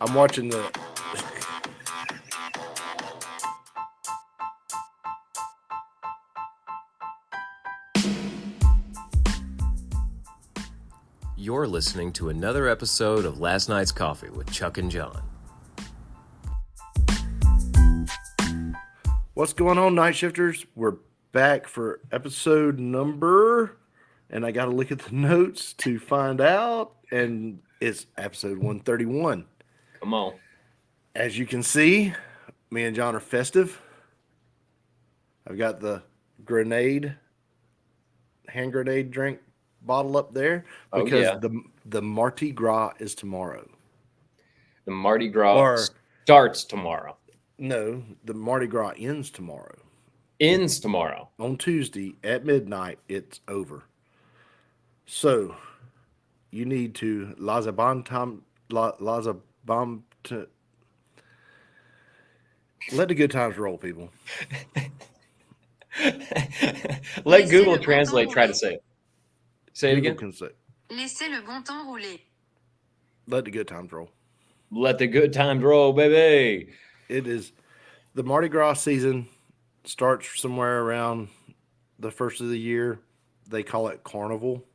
I'm watching the. You're listening to another episode of Last Night's Coffee with Chuck and Jon. What's going on, Nightshifters? We're back for episode number, and I got to look at the notes to find out, and it's episode 131. Come on. As you can see, me and Jon are festive. I've got the hand grenade drink bottle up there because the Mardi Gras is tomorrow. The Mardi Gras starts tomorrow. No, the Mardi Gras ends tomorrow. Ends tomorrow. On Tuesday at midnight, it's over. So, you need to let the good times roll, people. Let Google Translate try to say it. Say it again. Can say, Laissez le bon temps rouler. let the good times roll. Let the good times roll, baby. It is the Mardi Gras season starts somewhere around the first of the year. They call it Carnival.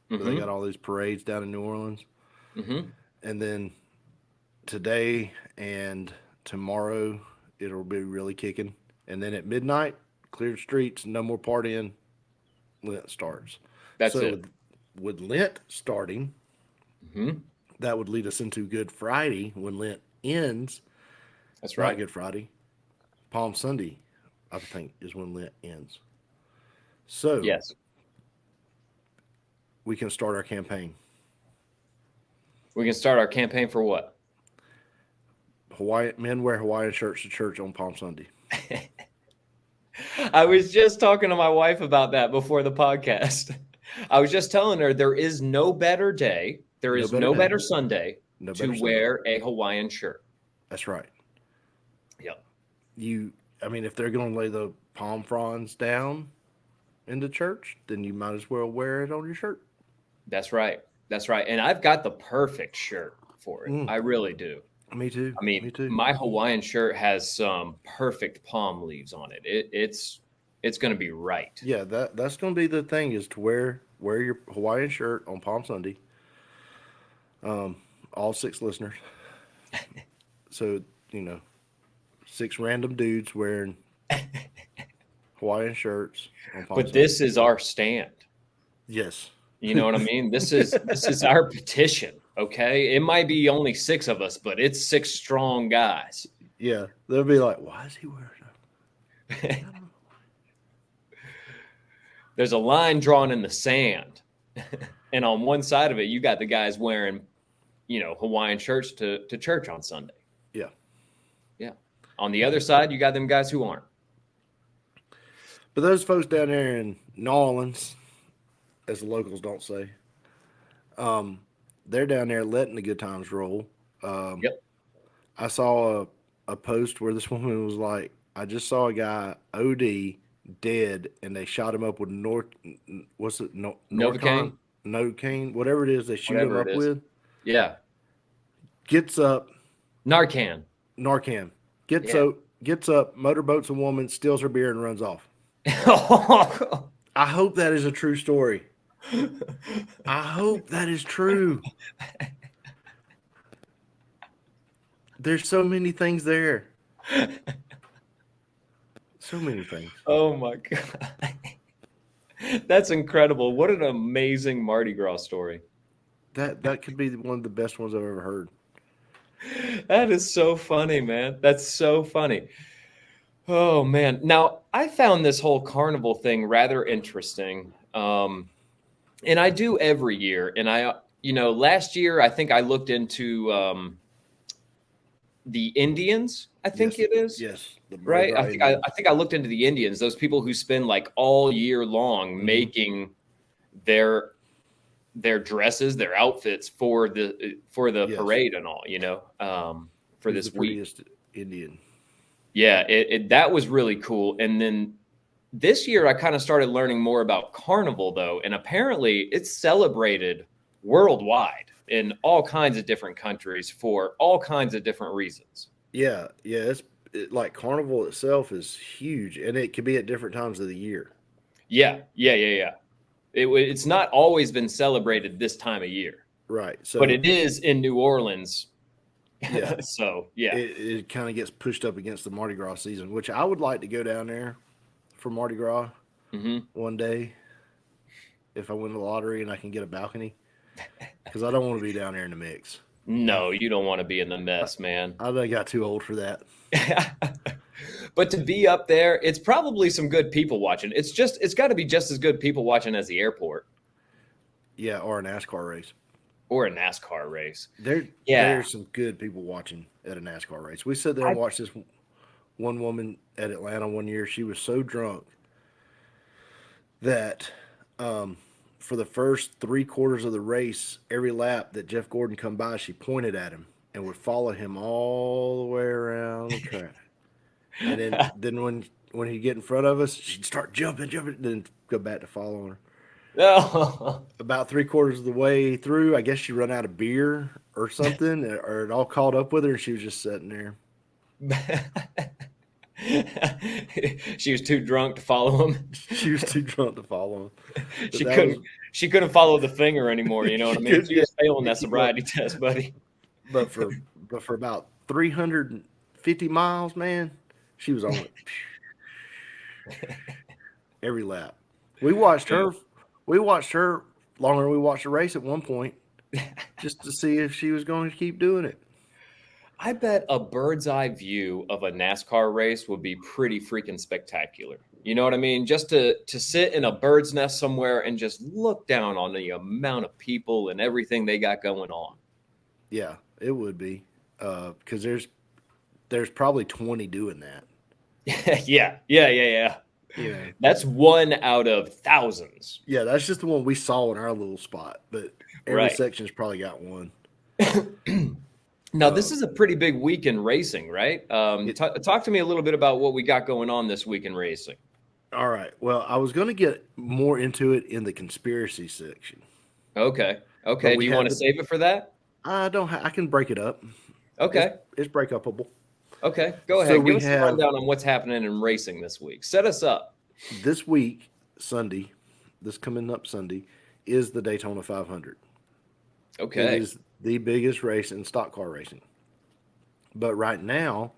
Mm-hmm. They got all these parades down in New Orleans. Mm-hmm. And then today and tomorrow, it'll be really kicking. And then at midnight, cleared streets, no more partying. Lent starts. That's it. With Lent starting, that would lead us into Good Friday when Lent ends. That's right. Not Good Friday. Palm Sunday, I think, is when Lent ends. So, yes, we can start our campaign. We can start our campaign for what? Men wear Hawaiian shirts to church on Palm Sunday. I was just talking to my wife about that before the podcast. I was just telling her there is no better day. There is no better Sunday to wear a Hawaiian shirt. That's right. Yep. If they're going to lay the palm fronds down in the church, then you might as well wear it on your shirt. That's right. That's right. And I've got the perfect shirt for it. I really do. Me too. Me too. My Hawaiian shirt has some perfect palm leaves on it. It's going to be right. Yeah, that's going to be the thing, is to wear your Hawaiian shirt on Palm Sunday. All 6 listeners. So, 6 random dudes wearing Hawaiian shirts on Palm Sunday. This is our stand. Yes. You know what I mean? This is our petition. Okay, it might be only 6 of us, but it's 6 strong guys. Yeah, they'll be like, "Why is he wearing that?" There's a line drawn in the sand, and on one side of it, you got the guys wearing, Hawaiian shirts to church on Sunday. Yeah, yeah. On the other side, you got them guys who aren't. But those folks down there in New Orleans, as the locals don't say, they're down there letting the good times roll. Yep. I saw a post where this woman was like, "I just saw a guy OD dead, and they shot him up with Novocaine, whatever it is they shoot him up with." Yeah. Gets up. Narcan. Gets up, motorboats a woman, steals her beer, and runs off. I hope that is a true story. I hope that is true. There's so many things there. So many things. Oh my God. That's incredible. What an amazing Mardi Gras story. That could be one of the best ones I've ever heard. That is so funny, man. That's so funny. Oh man. Now, I found this whole carnival thing rather interesting. And I do every year. And last year, I think I looked into the Indians, I think it is. Yes. Right. I think I looked into the Indians, those people who spend like all year long making their dresses, their outfits for the parade and all, for this week. Indian. Yeah, that was really cool. And then this year I kind of started learning more about Carnival, though, and apparently it's celebrated worldwide. in all kinds of different countries for all kinds of different reasons. Yeah, like Carnival itself is huge, and it can be at different times of the year. Yeah. It's not always been celebrated this time of year, Right. So but it is in New Orleans. yeah, So yeah. it kind of gets pushed up against the Mardi Gras season, which I would like to go down there for Mardi Gras one day if I win the lottery and I can get a balcony, because I don't want to be down there in the mix. No, you don't want to be in the mess, man. I think I got too old for that. But to be up there, it's probably some good people watching. It's got to be just as good people watching as the airport Yeah, or a NASCAR race. or a NASCAR race. There's some good people watching at a NASCAR race. We sat there and watched this one woman at Atlanta one year. She was so drunk that for the first 3/4 of the race, every lap that Jeff Gordon come by, she pointed at him and would follow him all the way around the track. And then when he'd get in front of us, she'd start jumping, then go back to following her. No. About 3/4 of the way through, I guess she run out of beer or something, or it all caught up with her, and she was just sitting there. She was too drunk to follow him. She was too drunk to follow him. She couldn't follow the finger anymore. You know what I mean? She was failing that Yeah. sobriety test, buddy. But for about 350 miles, man, she was on it every lap. We watched her longer than we watched the race at one point, just to see if she was going to keep doing it. I bet a bird's eye view of a NASCAR race would be pretty freaking spectacular. You know what I mean? Just to sit in a bird's nest somewhere and just look down on the amount of people and everything they got going on. Yeah, it would be, because there's probably 20 doing that. Yeah. Yeah, That's one out of thousands. yeah, that's just the one we saw in our little spot, but every Right. section's probably got one. Now, this is a pretty big week in racing, right? Talk to me a little bit about what we got going on this week in racing. All right. Well, I was going to get more into it in the conspiracy section. Okay. But Do we you have want to save it for that? I don't. I can break it up. Okay. It's break upable. Okay. Go So ahead. we Give us a have- rundown on what's happening in racing this week. Set us up. This week, Sunday, this coming up Sunday, is the Daytona 500. Okay. It is the biggest race in stock car racing. But right now,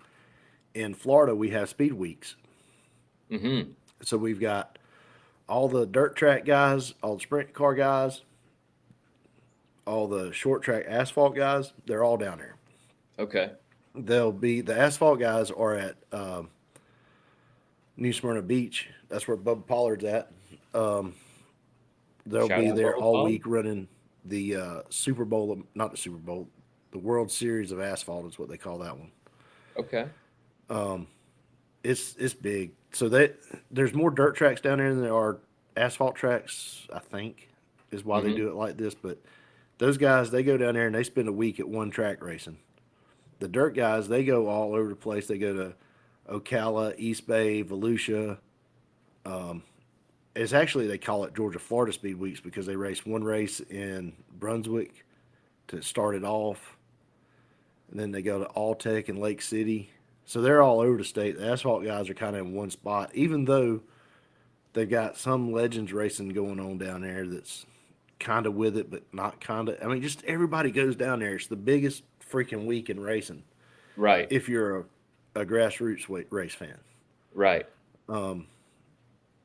in Florida, we have speed weeks. Mm-hmm. So we've got all the dirt track guys, all the sprint car guys, all the short track asphalt guys. They're all down there. Okay. The asphalt guys are at New Smyrna Beach. That's where Bubba Pollard's at. They'll Shout be out there Bubba all Pollard. week running the Super Bowl, not the Super Bowl, the World Series of Asphalt is what they call that one. Okay. It's big. So there's more dirt tracks down there than there are asphalt tracks, I think, is why they do it like this. But those guys, they go down there and they spend a week at one track racing. The dirt guys, they go all over the place. They go to Ocala, East Bay, Volusia. It's actually, they call it Georgia Florida Speed Weeks because they race one race in Brunswick to start it off. And then they go to Alltech and Lake City. So they're all over the state. The asphalt guys are kind of in one spot, even though they've got some Legends racing going on down there that's kind of with it, but not kind of. I mean, just everybody goes down there. It's the biggest freaking week in racing Right. if you're a grassroots race fan. Right.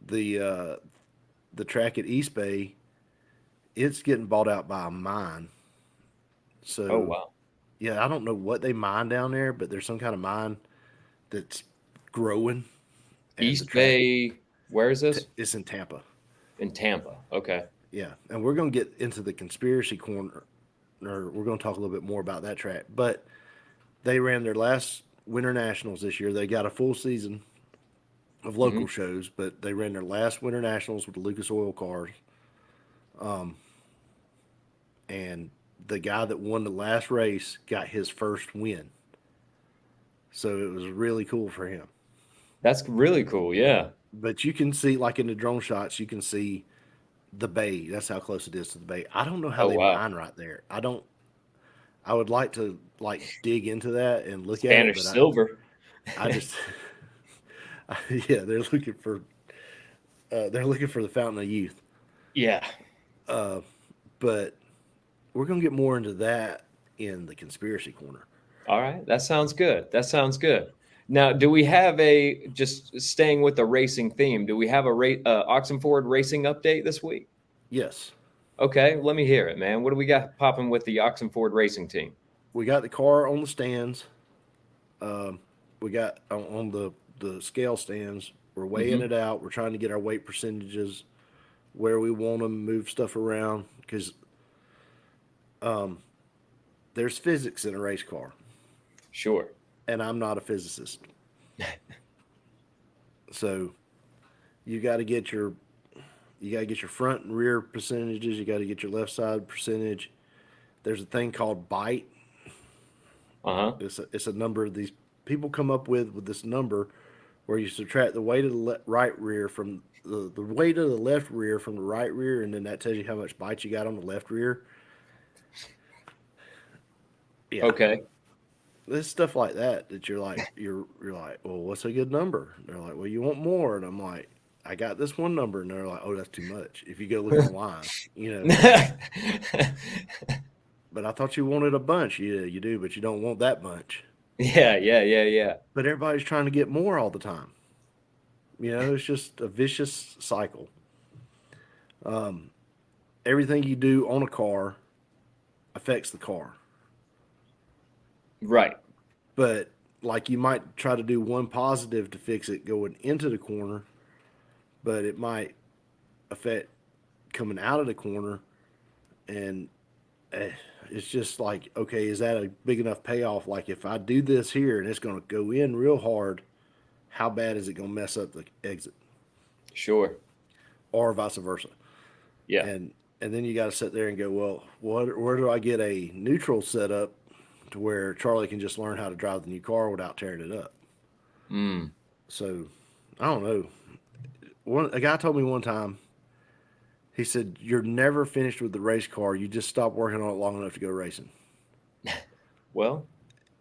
The track at East Bay, it's getting bought out by a mine. So, Oh, wow. yeah, I don't know what they mine down there, but there's some kind of mine that's growing. and the East track- Bay, where is this? It's in Tampa. In Tampa. Okay. Yeah, and we're going to get into the conspiracy corner, or we're going to talk a little bit more about that track. But they ran their last Winter Nationals this year. They got a full season of local shows, but they ran their last Winter Nationals with the Lucas Oil cars. And the guy that won the last race got his first win. So it was really cool for him. That's really cool. Yeah. But you can see, like in the drone shots, you can see the bay. That's how close it is to the bay. I don't know how Oh, they wow. mine right there. I don't I would like to dig into that and look at it, Spanish but silver. I just yeah, they're looking for the fountain of youth. Yeah. But we're gonna get more into that in the conspiracy corner. All right. That sounds good. That sounds good. Now, do we have just staying with the racing theme? Do we have a Oxenford racing update this week? Yes, Okay, let me hear it, man. What do we got popping with the Oxenford racing team? we got the car on the stands. We got on the scale stands. We're weighing Mm-hmm. it out. We're trying to get our weight percentages where we want them, move stuff around because there's physics in a race car, Sure. and I'm not a physicist. So you got to get your front and rear percentages. You got to get your left side percentage. There's a thing called bite. Uh-huh. It's a number these people come up with this number where you subtract the weight of the right rear from the weight of the left rear from the right rear, and then that tells you how much bite you got on the left rear. Yeah. Okay. There's stuff like that you're like, well, what's a good number? And they're like, well, you want more, and I'm like, I got this one number, and they're like, oh, that's too much. If you go look online, But I thought you wanted a bunch. Yeah, you do, but you don't want that bunch. Yeah. But everybody's trying to get more all the time. It's just a vicious cycle. Everything you do on a car affects the car. Right. But like you might try to do one positive to fix it going into the corner, but it might affect coming out of the corner. And it's just like, okay, is that a big enough payoff? Like if I do this here and it's going to go in real hard, how bad is it going to mess up the exit? Sure. Or vice versa. Yeah. And then you got to sit there and go, well, where do I get a neutral setup to where Charlie can just learn how to drive the new car without tearing it up? So I don't know. A guy told me one time, he said, you're never finished with the race car. You just stop working on it long enough to go racing. Well,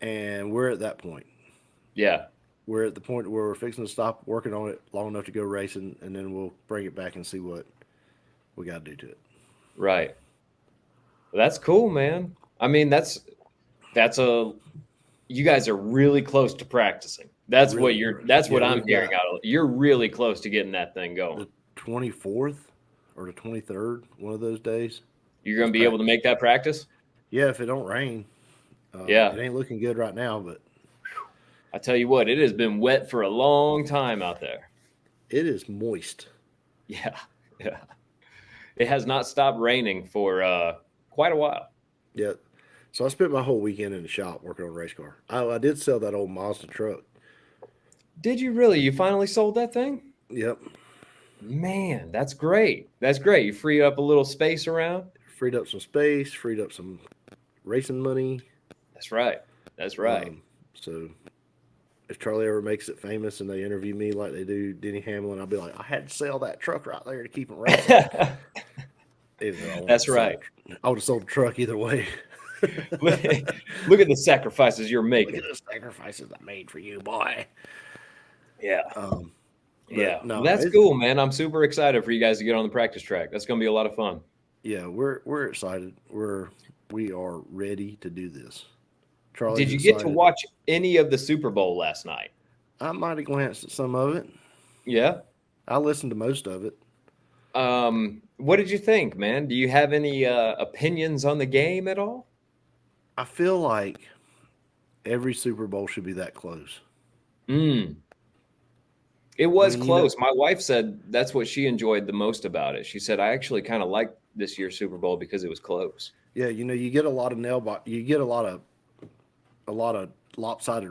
and we're at that point. Yeah. We're at the point where we're fixing to stop working on it long enough to go racing, and then we'll bring it back and see what we got to do to it. Right. Well, that's cool, man. I mean, you guys are really close to practicing. That's what I'm hearing out of it. You're really close to getting that thing going. The 24th or the 23rd, one of those days. You're going to be able to make that practice? Yeah, if it don't rain. Yeah. It ain't looking good right now, but I tell you what, it has been wet for a long time out there. It is moist. Yeah. It has not stopped raining for quite a while. Yeah. So I spent my whole weekend in the shop working on a race car. I did sell that old Mazda truck. Did you really? You finally sold that thing? Yep. Man, that's great. That's great. You freed up a little space around. Freed up some space, freed up some racing money. That's right. So if Charlie ever makes it famous and they interview me like they do Denny Hamlin, I'll be like, I had to sell that truck right there to keep it racing. That's right. I would have sold the truck either way. Look at the sacrifices you're making. Look at the sacrifices I made for you, boy. Yeah. Yeah. No, that's cool, man. I'm super excited for you guys to get on the practice track. That's going to be a lot of fun. Yeah, we're excited. We are ready to do this. Charlie's Did you excited. get to watch any of the Super Bowl last night? I might have glanced at some of it. Yeah. I listened to most of it. What did you think, man? Do you have any opinions on the game at all? I feel like every Super Bowl should be that close. It was close. My wife said that's what she enjoyed the most about it. She said, I actually kind of liked this year's Super Bowl because it was close. Yeah, you get a lot of you get a lot of lopsided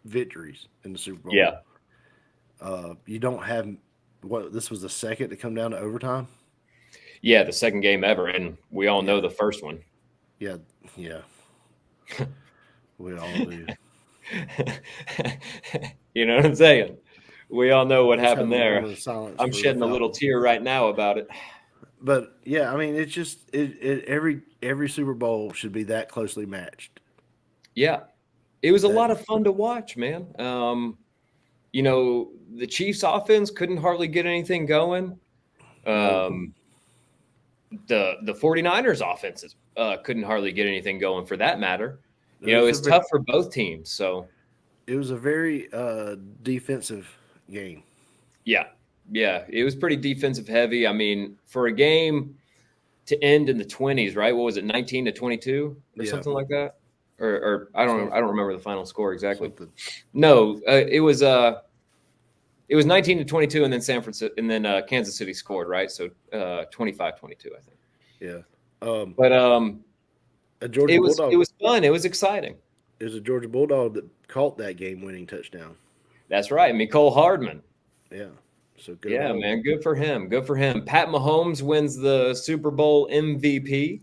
victories in the Super Bowl. Yeah. You don't have this was the second to come down to overtime. Yeah, the second game ever, and we all know the first one. Yeah. We all do. You know what I'm saying? We all know what happened there. I'm shedding a little tear right now about it. But yeah, I mean, it's just every Super Bowl should be that closely matched. Yeah, it was a That lot of fun to watch, man. You know, the Chiefs offense couldn't hardly get anything going. nope. Um, the 49ers offenses couldn't hardly get anything going for that matter. It You know, was it's tough for both teams. So a very defensive game. yeah, yeah, it was pretty defensive heavy. I mean, for a game to end in the 20s, right? What was it, 19-22 or Yeah, something like that? Or I don't remember the final score exactly. something. No, it was 19-22, and then San Francisco, and then Kansas City scored, right? So 25-22, I think. Yeah. But A Georgia Bulldog. it was fun. It was exciting. It was a Georgia Bulldog that caught that game-winning touchdown. That's right, Mecole Hardman. Yeah. So good. Yeah, man, good for him. Good for him. Pat Mahomes wins the Super Bowl MVP.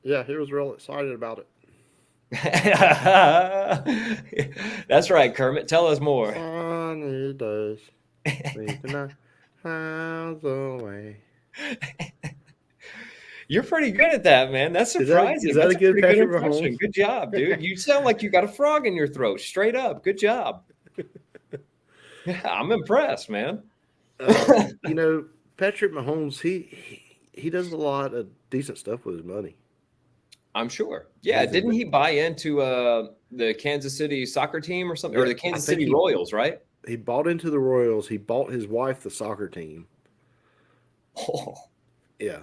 Yeah, he was real excited about it. That's right, Kermit. Tell us more. Funny days. Thinking I found the way. You're pretty good at that, man. That's surprising. Is that That's a good pretty Patrick impression. Mahomes? Good job, dude. You sound like you got a frog in your throat. Straight up. Good job. Yeah, I'm impressed, man. You know, Patrick Mahomes, he does a lot of decent stuff with his money. I'm sure. Yeah, He's a didn't bit- he buy into the Kansas City soccer team or something, or Yeah, the Kansas I think City he- Royals, right? He bought into the Royals. He bought his wife the soccer team. Oh, Yeah.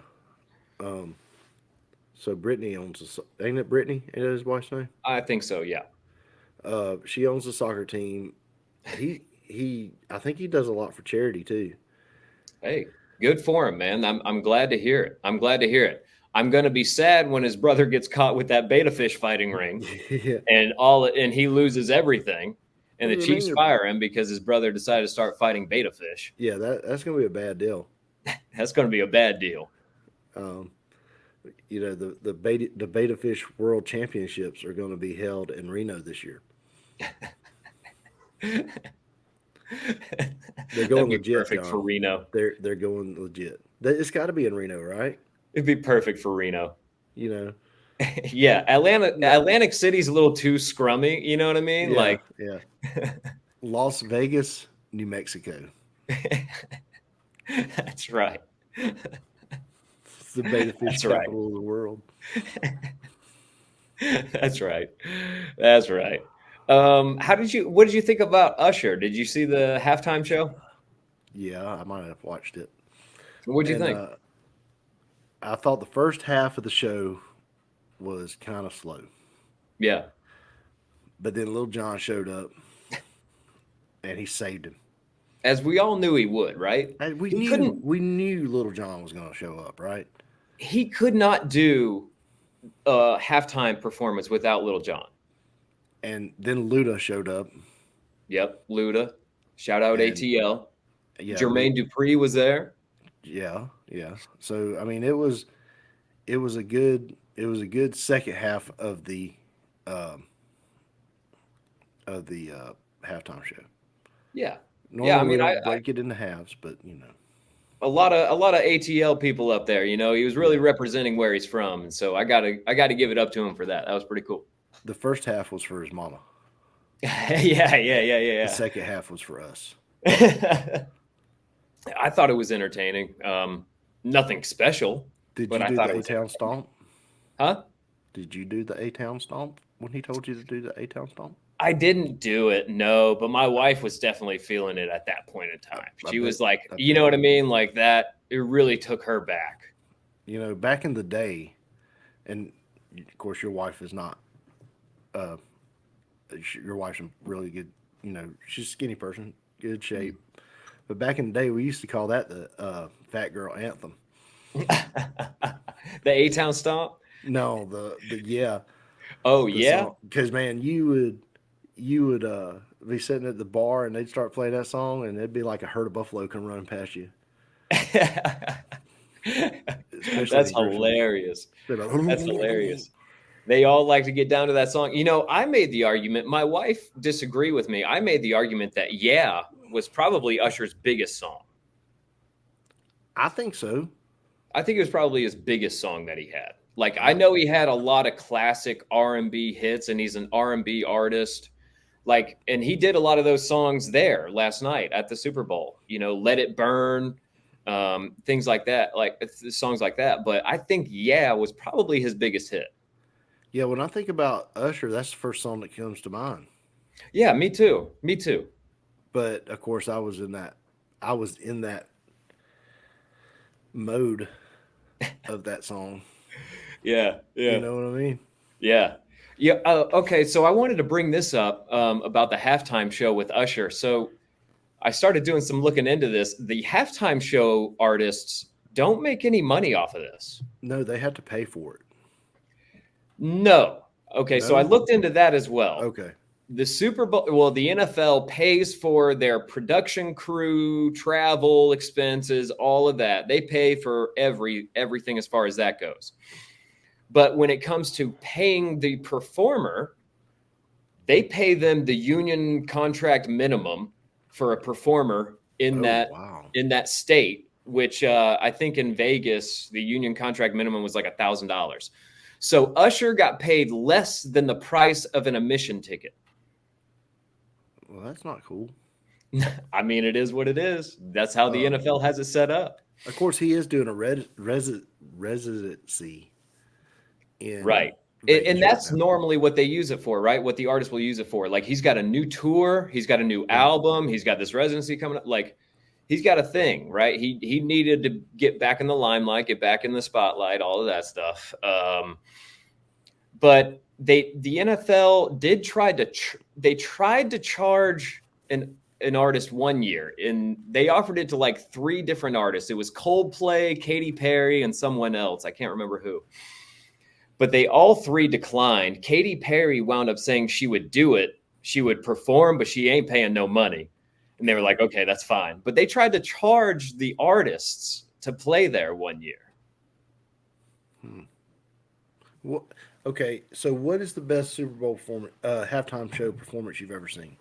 So Brittany owns ain't it Brittany? Ain't that his wife's name? I think so. Yeah. She owns the soccer team. I think he does a lot for charity too. Hey, good for him, man. I'm glad to hear it. I'm glad to hear it. I'm gonna be sad when his brother gets caught with that beta fish fighting ring Yeah. and he loses everything, and the What do you mean Chiefs you're- fire him because his brother decided to start fighting beta fish. Yeah, that's gonna be a bad deal. That's gonna be a bad deal. You know, the beta fish world championships are going to be held in Reno this year. They're going That'd be legit, perfect John. for Reno. They're going legit. It's got to be in Reno, right? It'd be perfect for Reno. You know. Yeah, Atlantic City's a little too scrummy. You know what I mean? Yeah, Like, yeah. Las Vegas, New Mexico. that's right. It's the beta fish That's right. capital of the world. That's right. That's right. What did you think about Usher? Did you see the halftime show? Yeah, I might have watched it. What'd you And, think? I thought the first half of the show was kind of slow, Yeah. but then Lil Jon showed up, and he saved him. As we all knew he would, right? And He couldn't- we knew Little John was going to show up, right? He could not do a halftime performance without Little John. And then Luda showed up. Yep. Luda. Shout out And- ATL. Yeah, Jermaine Dupri was there. Yeah, yeah. So I mean, it was a good second half of the halftime show. Yeah. Normally Yeah, I mean, we don't I- break it into halves, but you know, A lot of ATL people up there, you know, he was really representing where he's from. And so I gotta give it up to him for that. That was pretty cool. the first half was for his mama. Yeah. The second half was for us. I thought it was entertaining. Nothing special. Did But you I do thought the it was A-Town stomp? Huh? Did you do the A-Town stomp when he told you to do the A-Town stomp? I didn't do it, no, but my wife was definitely feeling it at that point in time. I She bet- was like, I you bet. know what I mean? Like that, it really took her back. You know, back in the day, and of course your wife is not. Your wife's a really good. You know, she's a skinny person, good shape. But back in the day, we used to call that the fat girl anthem. The A-Town stomp? No, the yeah. Oh, yeah? Because man, you would be sitting at the bar and they'd start playing that song and it'd be like a herd of buffalo come running past you. That's in Griffin. hilarious. They're like, That's hilarious. They all like to get down to that song. You know, I made the argument, my wife disagreed with me. I made the argument that Yeah was probably Usher's biggest song. I think so. I think it was probably his biggest song that he had. Like, I know he had a lot of classic R&B hits, and he's an R&B artist. Like, and he did a lot of those songs there last night at the Super Bowl. You know, "Let It Burn," things like that, like songs like that. But I think "Yeah" was probably his biggest hit. Yeah, when I think about Usher, that's the first song that comes to mind. Yeah, me too. Me too. But of course, I was in that mode of that song. Yeah, You know what I mean? yeah. Yeah. Okay. So I wanted to bring this up about the halftime show with Usher. So I started doing some looking into this. The halftime show artists don't make any money off of this. No, they had to pay for it. No. Okay. So I No? looked into that as well. Okay. The Super Bowl, well, the NFL pays for their production crew, travel expenses, all of that. They pay for everything as far as that goes. But when it comes to paying the performer, they pay them the union contract minimum for a performer in Wow. that state, which I think in Vegas the union contract minimum was like $1,000. So Usher got paid less than the price of an admission ticket. Well, that's not cool. I mean, it is what it is. That's how the NFL has it set up. Of course, he is doing a residency in Right. Vegas And right that's now. normally what they use it for, right? What the artist will use it for. Like, he's got a new tour, he's got a new album, he's got this residency coming up. Like, he's got a thing, right? He needed to get back in the limelight, get back in the spotlight, all of that stuff. But the NFL did try to charge an artist one year, and they offered it to like 3 different artists. It was Coldplay, Katy Perry, and someone else. I can't remember who. But they all 3 declined. Katy Perry wound up saying she would do it. She would perform, but she ain't paying no money. And they were like, okay, that's fine. But they tried to charge the artists to play there one year. What? Okay, so what is the best Super Bowl halftime show performance you've ever seen?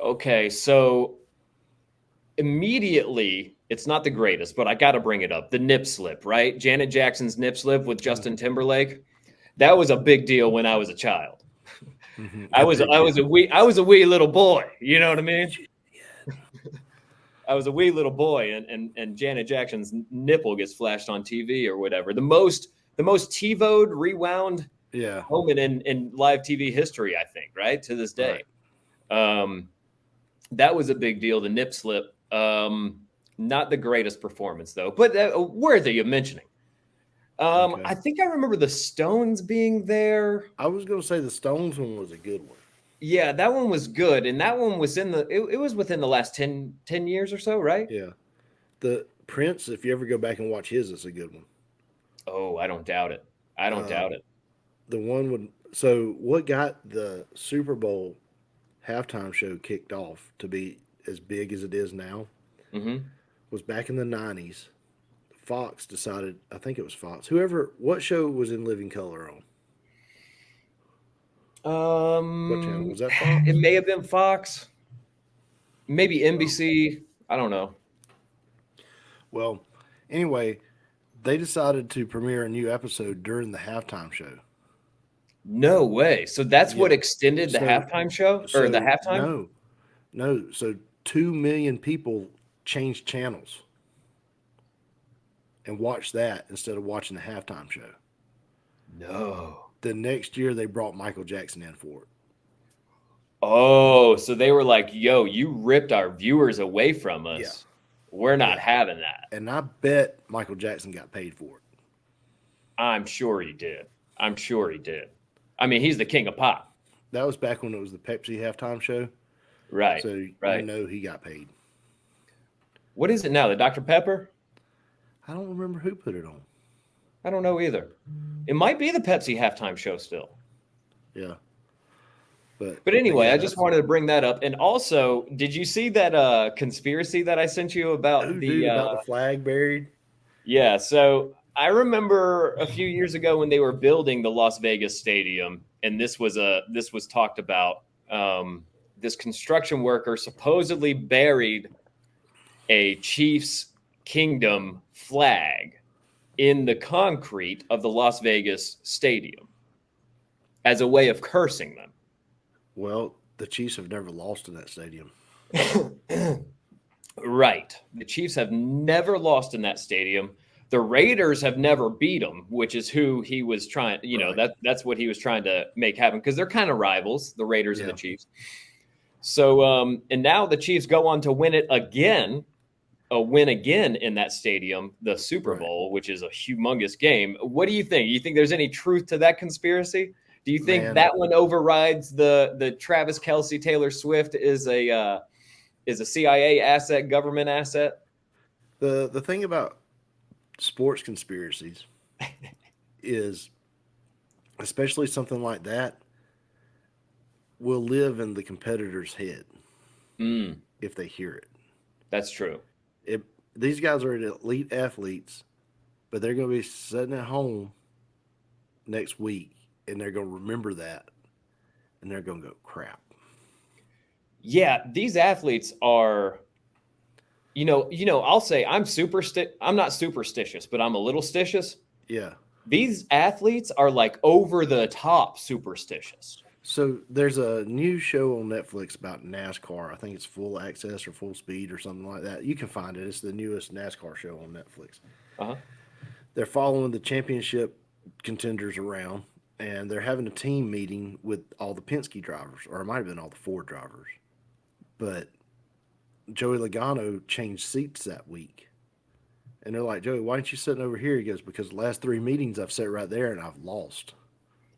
Okay, so immediately, it's not the greatest, but I got to bring it up. The nip slip, right? Janet Jackson's nip slip with Justin Timberlake. That was a big deal when I was a child. Mm-hmm. I was a wee little boy. You know what I mean? I was a wee little boy, and Janet Jackson's nipple gets flashed on TV or whatever. The most TiVo'd rewound moment in live TV history, I think, right? To this day. Right. That was a big deal, the nip slip. Not the greatest performance, though, but worthy of mentioning. Okay. I think I remember the Stones being there. I was going to say the Stones one was a good one. Yeah, that one was good, and that one was it was within the last 10 years or so, right? Yeah. The Prince, if you ever go back and watch his, it's a good one. Oh, I don't doubt it. I don't doubt it. The one would. So what got the Super Bowl halftime show kicked off to be as big as it is now was back in the 90s. Fox decided, I think it was Fox. What show was in living color on? What channel was that? Fox? It may have been Fox, maybe NBC. I don't know. Well, anyway, they decided to premiere a new episode during the halftime show. No way. So that's what extended the halftime show or the halftime? No. So 2 million people changed channels and watched that instead of watching the halftime show. No. The next year, they brought Michael Jackson in for it. Oh, so they were like, yo, you ripped our viewers away from us. Yeah. We're not having that. And I bet Michael Jackson got paid for it. I'm sure he did. I mean, he's the king of pop. That was back when it was the Pepsi halftime show. Right. So you know he got paid. What is it now? The Dr. Pepper? I don't remember who put it on. I don't know either. It might be the Pepsi halftime show still. Yeah. But anyway, I just wanted to bring that up. And also, did you see that conspiracy that I sent you about about the flag buried? Yeah. So I remember a few years ago when they were building the Las Vegas stadium, and this was talked about. This construction worker supposedly buried a Chiefs Kingdom flag in the concrete of the Las Vegas stadium as a way of cursing them. Well, the Chiefs have never lost in that stadium. Right. The Chiefs have never lost in that stadium. The Raiders have never beat them, which is who he was trying, Right. that's what he was trying to make happen because they're kind of rivals, the Raiders and Yeah. the Chiefs. So, and now the Chiefs go on to win it again, win again in that stadium, the Super Right. Bowl, which is a humongous game. What do you think? You think there's any truth to that conspiracy? Do you think Man. that one overrides the Travis Kelce, Taylor Swift is a CIA asset, government asset? The thing about sports conspiracies is, especially something like that, will live in the competitor's head if they hear it. That's true. These guys are elite athletes, but they're going to be sitting at home next week, and they're going to remember that, and they're going to go, crap. Yeah, these athletes are, I'll say I'm not superstitious, but I'm a little stitious. Yeah. These athletes are like over the top superstitious. So there's a new show on Netflix about NASCAR. I think it's Full Access or Full Speed or something like that. You can find it. It's the newest NASCAR show on Netflix. Uh-huh. They're following the championship contenders around, and they're having a team meeting with all the Penske drivers, or it might have been all the Ford drivers. But Joey Logano changed seats that week. And they're like, Joey, why aren't you sitting over here? He goes, because the last 3 meetings I've sat right there and I've lost.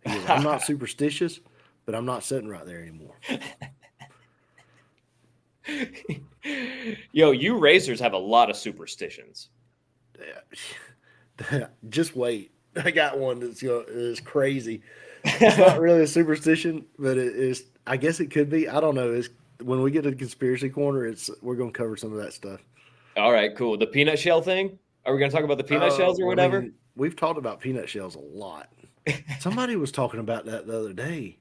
He goes, I'm not superstitious, but I'm not sitting right there anymore. Yo, you racers have a lot of superstitions. Just wait. I got one that's crazy. It's not really a superstition, but it is. I guess it could be. I don't know. It's when we get to the conspiracy corner, we're going to cover some of that stuff. All right, cool. The peanut shell thing? Are we going to talk about the peanut shells or whatever? I mean, we've talked about peanut shells a lot. Somebody was talking about that the other day.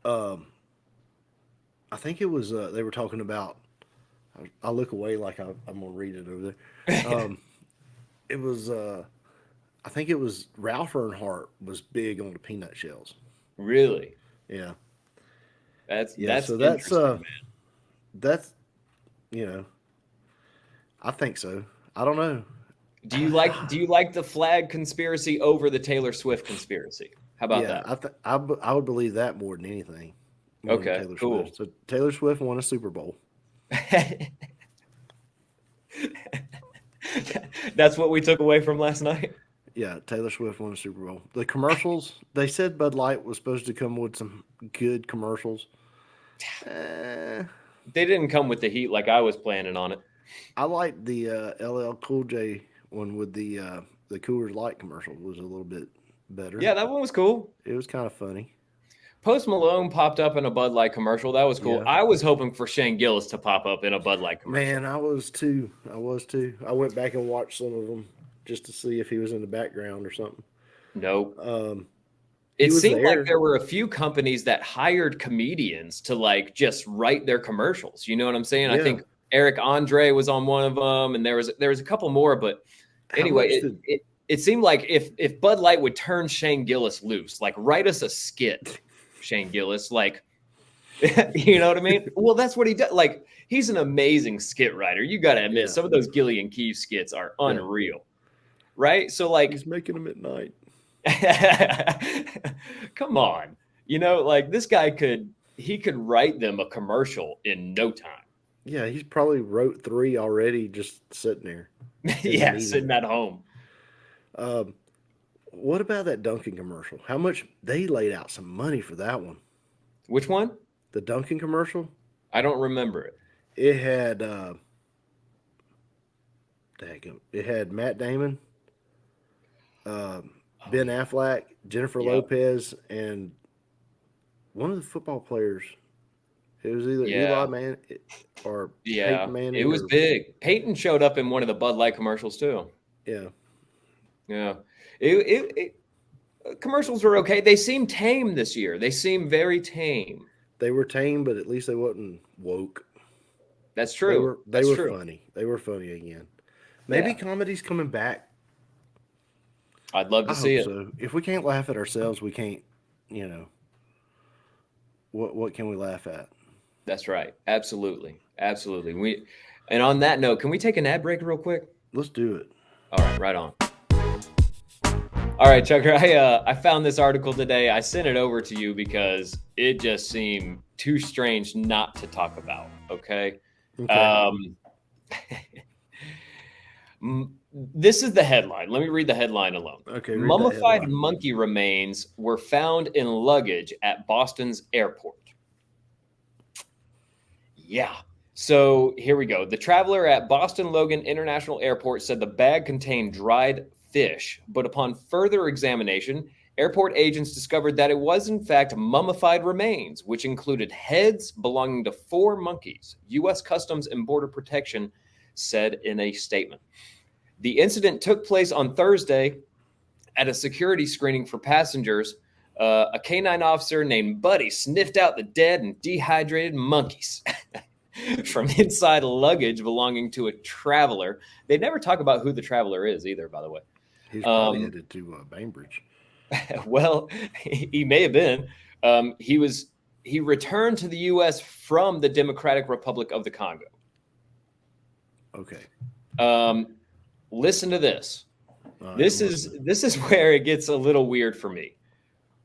I think it was they were talking about. I look away like I'm going to read it over there. It was. I think it was Ralph Earnhardt was big on the peanut shells. Really? Yeah. That's so interesting, that's I think so. I don't know. Do you like the flag conspiracy over the Taylor Swift conspiracy? How about that? I would believe that more than anything. More than Okay, Taylor cool. Swift. So Taylor Swift won a Super Bowl. That's what we took away from last night. Yeah, Taylor Swift won a Super Bowl. The commercials, they said Bud Light was supposed to come with some good commercials. They didn't come with the heat like I was planning on it. I liked the LL Cool J one with the Coors Light commercial. It was a little bit better. Yeah, that one was cool. It was kind of funny. Post Malone popped up in a Bud Light commercial. That was cool. Yeah. I was hoping for Shane Gillis to pop up in a Bud Light commercial. Man, I was too. I went back and watched some of them just to see if he was in the background or something. Nope. It seemed like there were a few companies that hired comedians to like just write their commercials. You know what I'm saying? Yeah. I think Eric Andre was on one of them, and there was a couple more. But anyway, it seemed like if Bud Light would turn Shane Gillis loose, like write us a skit, Shane Gillis, like you know what I mean? Well, that's what he does. Like he's an amazing skit writer. You got to admit, some of those Gillian Keefe skits are unreal, right? So like he's making them at night. Come on, like this guy could write them a commercial in no time. Yeah, he's probably wrote 3 already, just sitting there. Yeah, sitting at home. What about that Dunkin' commercial? How much they laid out some money for that one? Which one? The Dunkin' commercial. I don't remember it. It had it had Matt Damon, Ben Affleck, Jennifer Lopez, and one of the football players. It was either Eli Manning or Peyton Manning. It was big. Peyton showed up in one of the Bud Light commercials too. Yeah. Yeah. Commercials were okay. They seem tame this year. They seem very tame. They were tame, but at least they wasn't woke. That's true. They That's were true. funny. They were funny again. Maybe Yeah. comedy's coming back. I'd love I to see hope it. so. If we can't laugh at ourselves, we can't. You know, what can we laugh at? That's right. Absolutely. Absolutely. And on that note, can we take an ad break real quick? Let's do it. All right, right on. All right, Chucker, I found this article today. I sent it over to you because it just seemed too strange not to talk about. Okay. Okay. This is the headline. Let me read the headline alone. Okay. Read that Mummified headline. monkey remains were found in luggage at Boston's airport. Yeah. So here we go. The traveler at Boston Logan International Airport said the bag contained dried fish, but upon further examination, airport agents discovered that it was in fact mummified remains, which included heads belonging to 4 monkeys, U.S. Customs and Border Protection said in a statement. The incident took place on Thursday at a security screening for passengers. A canine officer named Buddy sniffed out the dead and dehydrated monkeys from inside luggage belonging to a traveler. They never talk about who the traveler is either, by the way. He's probably headed to Bainbridge. Well, he may have been. He returned to the U.S. from the Democratic Republic of the Congo. Okay. Listen to this. Right, This is where it gets a little weird for me.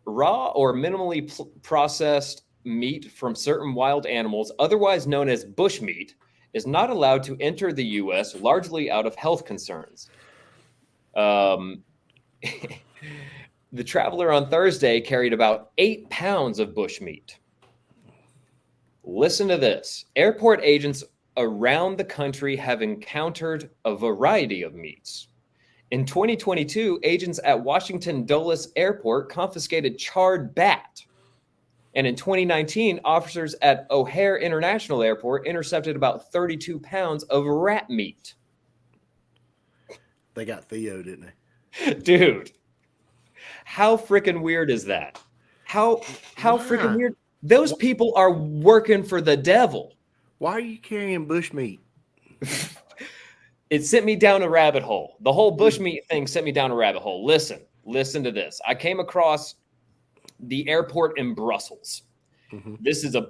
Raw or minimally processed meat from certain wild animals, otherwise known as bushmeat, is not allowed to enter the U.S. largely out of health concerns. The traveler on Thursday carried about 8 pounds of bushmeat. Listen to this. Airport agents around the country have encountered a variety of meats. In 2022, agents at Washington Dulles Airport confiscated charred bat. And in 2019, officers at O'Hare International Airport intercepted about 32 pounds of rat meat. They got Theo, didn't Dude, how freaking weird is that? How freaking weird? Those people are working for the devil. Why are you carrying bushmeat? It sent me down a rabbit hole. The whole bushmeat thing sent me down a rabbit hole. Listen to this. I came across the airport in Brussels. Mm-hmm. This is a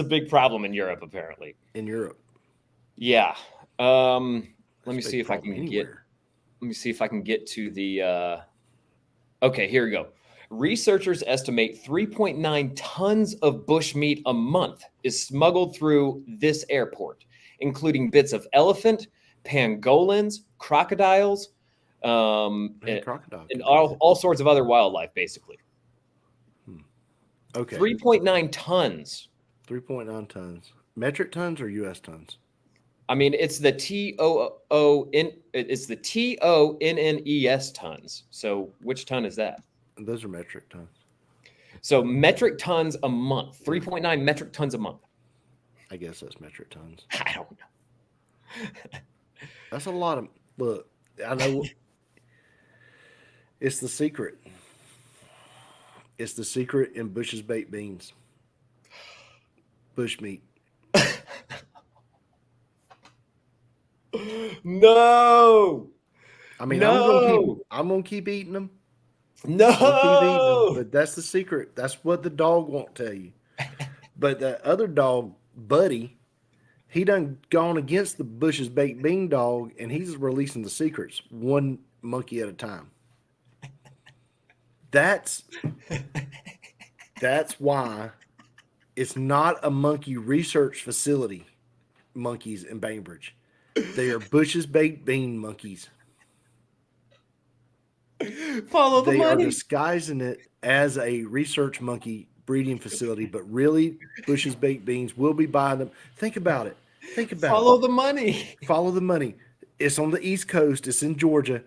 big problem in Europe, apparently. In Europe. Yeah. Let me see if I can anywhere. Let me see if I can get to the. Okay, here we go. Researchers estimate 3.9 tons of bushmeat a month is smuggled through this airport, including bits of elephant, pangolins, crocodiles, and all sorts of other wildlife, basically. Okay. 3.9 tons. 3.9 tons. Metric tons or U.S. tons? I mean, it's the TONNES tons. So which ton is that? Those are metric tons. So metric tons a month. 3.9 metric tons a month. I guess that's metric tons. I don't know. That's a lot of. Look, I know. It's the secret. It's the secret in Bush's baked beans. Bush meat. No. I mean, No. I'm gonna keep eating them. No. But that's the secret. That's what the dog won't tell you. But the other dog, Buddy, he done gone against the Bush's baked bean dog, and he's releasing the secrets one monkey at a time. That's why it's not a monkey research facility. Monkeys in Bainbridge, they are Bush's baked bean monkeys. Follow the money. They are disguising it as a research monkey breeding facility, but really Bush's baked beans will be buying them. Think about it. Follow the money. Follow the money. It's on the East Coast. It's in Georgia.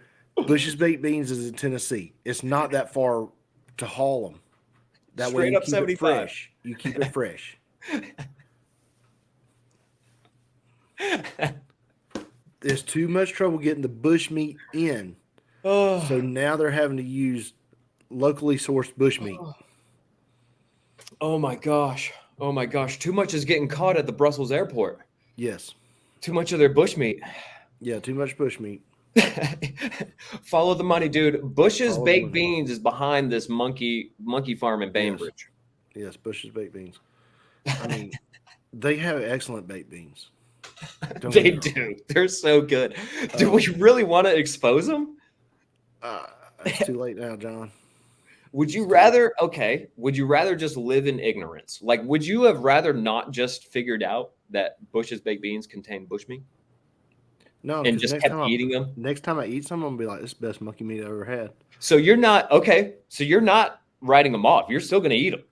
Bush's baked beans is in Tennessee. It's not that far to haul them. That Straight way you up keep 75. it fresh. You keep it fresh. There's too much trouble getting the bush meat in. Oh. So now they're having to use locally sourced bush meat. Oh my gosh. Oh my gosh, too much is getting caught at the Brussels airport. Yes. Too much of their bushmeat. Yeah, too much bushmeat. Follow the money, dude. Bush's Follow the Baked money. Beans is behind this monkey farm in Bainbridge. Yes, Bush's baked beans. I mean, they have excellent baked beans. Don't They get me wrong. do. They're so good. Do we really want to expose them? It's too late now, John. Would you rather, okay, would you rather just live in ignorance? Like, would you have rather not just figured out that Bush's Baked Beans contain bushmeat No, and because just kept eating them? next time I eat some, I'm gonna be like, "This is the best monkey meat I ever had." So you're not, okay, so you're not writing them off. You're still going to eat them.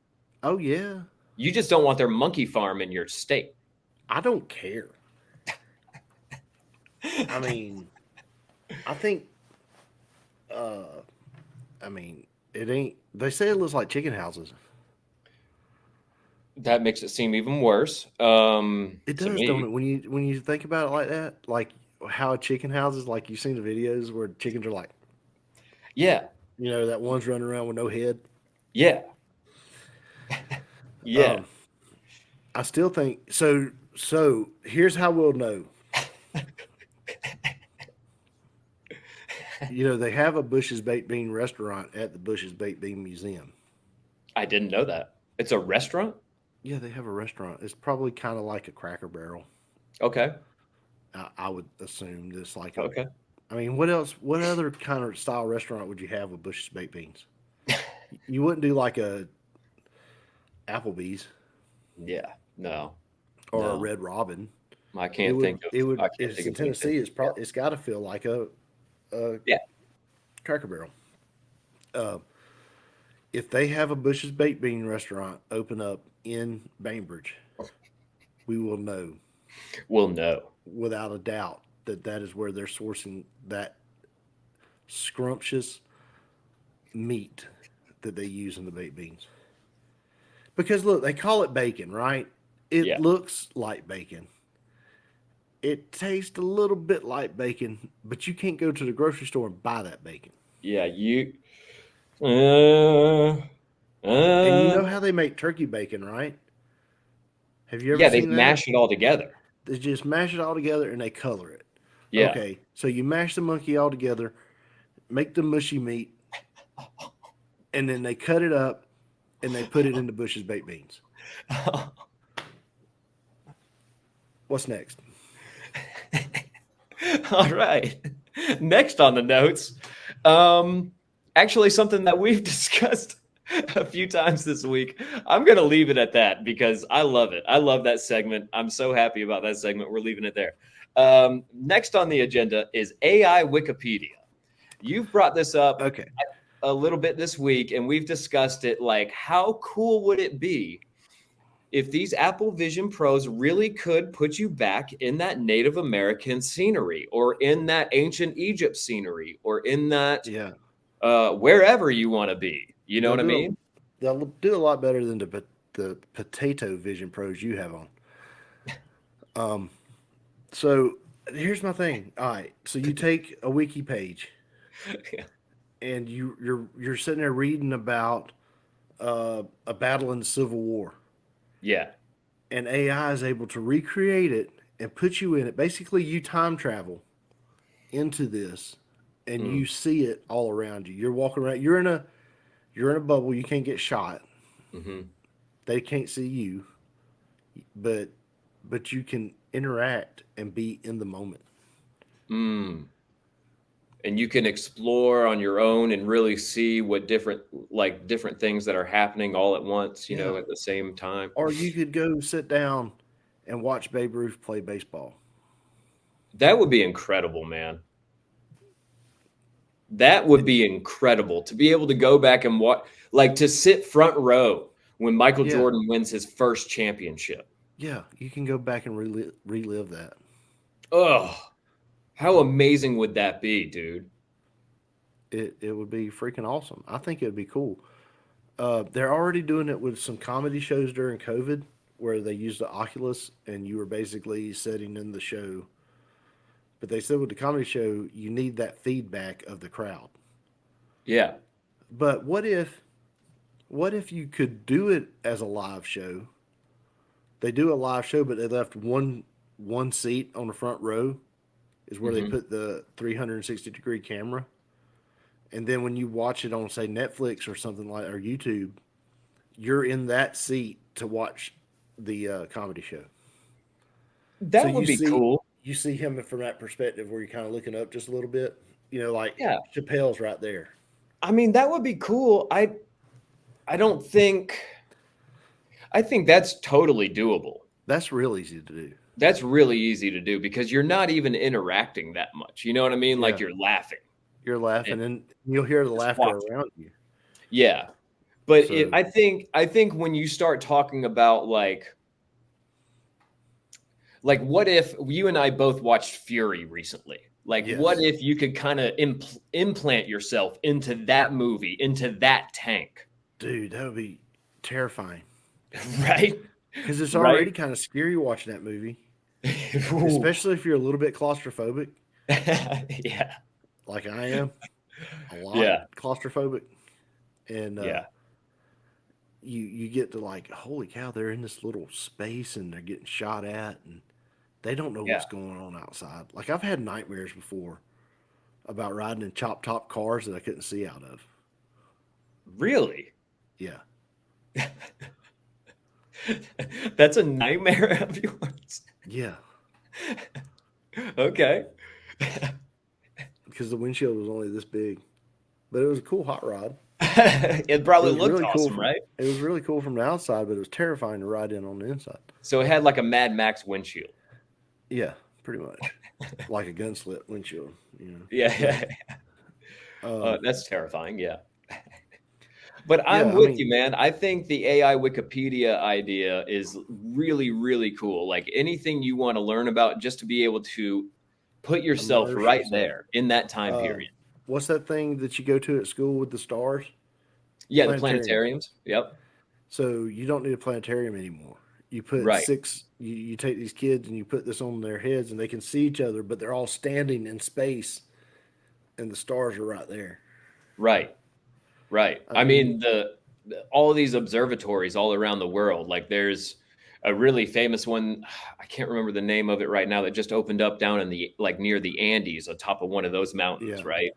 Oh yeah, You just don't want their monkey farm in your state. I don't care. I mean, I think, I mean, it ain't. They say it looks like chicken houses. That makes it seem even worse. It To does, me. don't it? When you think about it like that, like how a chicken house is, like you've seen the videos where chickens are like, Yeah. that one's running around with no head. Yeah. Yeah. I still think so. So here's how we'll know. They have a Bush's Baked Bean restaurant at the Bush's Baked Bean Museum. I didn't know that. It's a restaurant? Yeah, they have a restaurant. It's probably kind of like a Cracker Barrel. Okay. I would assume this like a. Okay. I mean, what else? What other kind of style restaurant would you have with Bush's Baked Beans? You wouldn't do like a Applebee's Yeah. No. or a No. Red Robin. I can't think of It would. I can't It's think in of anything. Tennessee. It's got to feel like a Yeah. Cracker Barrel. If they have a Bush's Baked Bean restaurant open up in Bainbridge, we will know We'll know. without a doubt that is where they're sourcing that scrumptious meat that they use in the baked beans. Because look, they call it bacon, right? It Yeah. looks like bacon. It tastes a little bit like bacon, but you can't go to the grocery store and buy that bacon. Yeah, you And you know how they make turkey bacon, right? Have you ever yeah, they seen that? mash it all together. They just mash it all together and they color it. Yeah. Okay, so you mash the monkey all together, make the mushy meat, and then they cut it up and they put it into Bush's Baked Beans. What's next? All right. Next on the notes, actually something that we've discussed a few times this week. I'm going to leave it at that because I love it. I love that segment. I'm so happy about that segment. We're leaving it there. Next on the agenda is AI Wikipedia. You've brought this up Okay. a little bit this week, and we've discussed it. Like, how cool would it be if these Apple Vision Pros really could put you back in that Native American scenery, or in that ancient Egypt scenery, or in that Yeah. wherever you want to be? You know what I mean? They'll do a lot better than the potato Vision Pros you have on. So here's my thing. All right. So you take a wiki page Yeah. and you're sitting there reading about a battle in the Civil War. Yeah. And AI is able to recreate it and put you in it. Basically, you time travel into this, and you see it all around you. You're walking around. You're in a bubble. You can't get shot. Mm-hmm. They can't see you, but you can interact and be in the moment. And you can explore on your own and really see what different things that are happening all at once, you know, Yeah. at the same time. Or you could go sit down and watch Babe Ruth play baseball. That would be incredible, man. That would be incredible to be able to go back and watch, like to sit front row when Michael Yeah. Jordan wins his first championship. Yeah, you can go back and relive that. Oh, how amazing would that be, dude? It would be freaking awesome. I think it would be cool. They're already doing it with some comedy shows during COVID where they used the Oculus and you were basically sitting in the show. But they said with the comedy show, you need that feedback of the crowd. Yeah. But what if you could do it as a live show They do a live show, but they left one seat on the front row is where they Mhm. put the 360-degree camera. And then when you watch it on, say, Netflix or something like, or YouTube, you're in that seat to watch the comedy show. So That would be cool. you see him from that perspective where you're kind of looking up just a little bit. Like Yeah. Chappelle's right there. I mean, that would be cool. I don't think I think that's totally doable. That's real easy to do. That's really easy to do because you're not even interacting that much. You know what I mean? Like Yeah. you're laughing. You're laughing, And and you'll hear the just laughter watching. around you. Yeah. But So I think when you start talking about like what if you and I both watched Fury recently? Like what yes, if you could kind of implant yourself into that movie, into that tank, dude, that would be terrifying right? because it's Right? already kind of scary watching that movie, Ooh. especially if you're a little bit claustrophobic, Yeah. like I am, a lot Yeah. claustrophobic, and Yeah. you get to like, holy cow, they're in this little space and they're getting shot at, and they don't know Yeah. what's going on outside. Like I've had nightmares before about riding in chop top cars that I couldn't see out of. Really? Yeah. That's a nightmare of yours. Yeah. Okay. Because the windshield was only this big. But it was a cool hot rod. It It probably was looked really cool awesome, right? It was really cool from the outside, but it was terrifying to ride in on the inside. So it had like a Mad Max windshield. Yeah, pretty much. Like a gun slit windshield, Yeah. Um, That's terrifying. Yeah. But I'm yeah, I with mean, you, man. I think the AI Wikipedia idea is really, really cool. Like anything you want to learn about, just to be able to put yourself immerse right yourself. there in that time period. What's that thing that you go to at school with the stars? Yeah, the Planetarium. planetariums. Yep. So you don't need a planetarium anymore. You put Right. you take these kids and you put this on their heads and they can see each other, but they're all standing in space and the stars are right there. Right. Right. I mean, all these observatories all around the world, like there's a really famous one. I can't remember the name of it right now that just opened up down in the like near the Andes on top of one of those mountains, Yeah. right?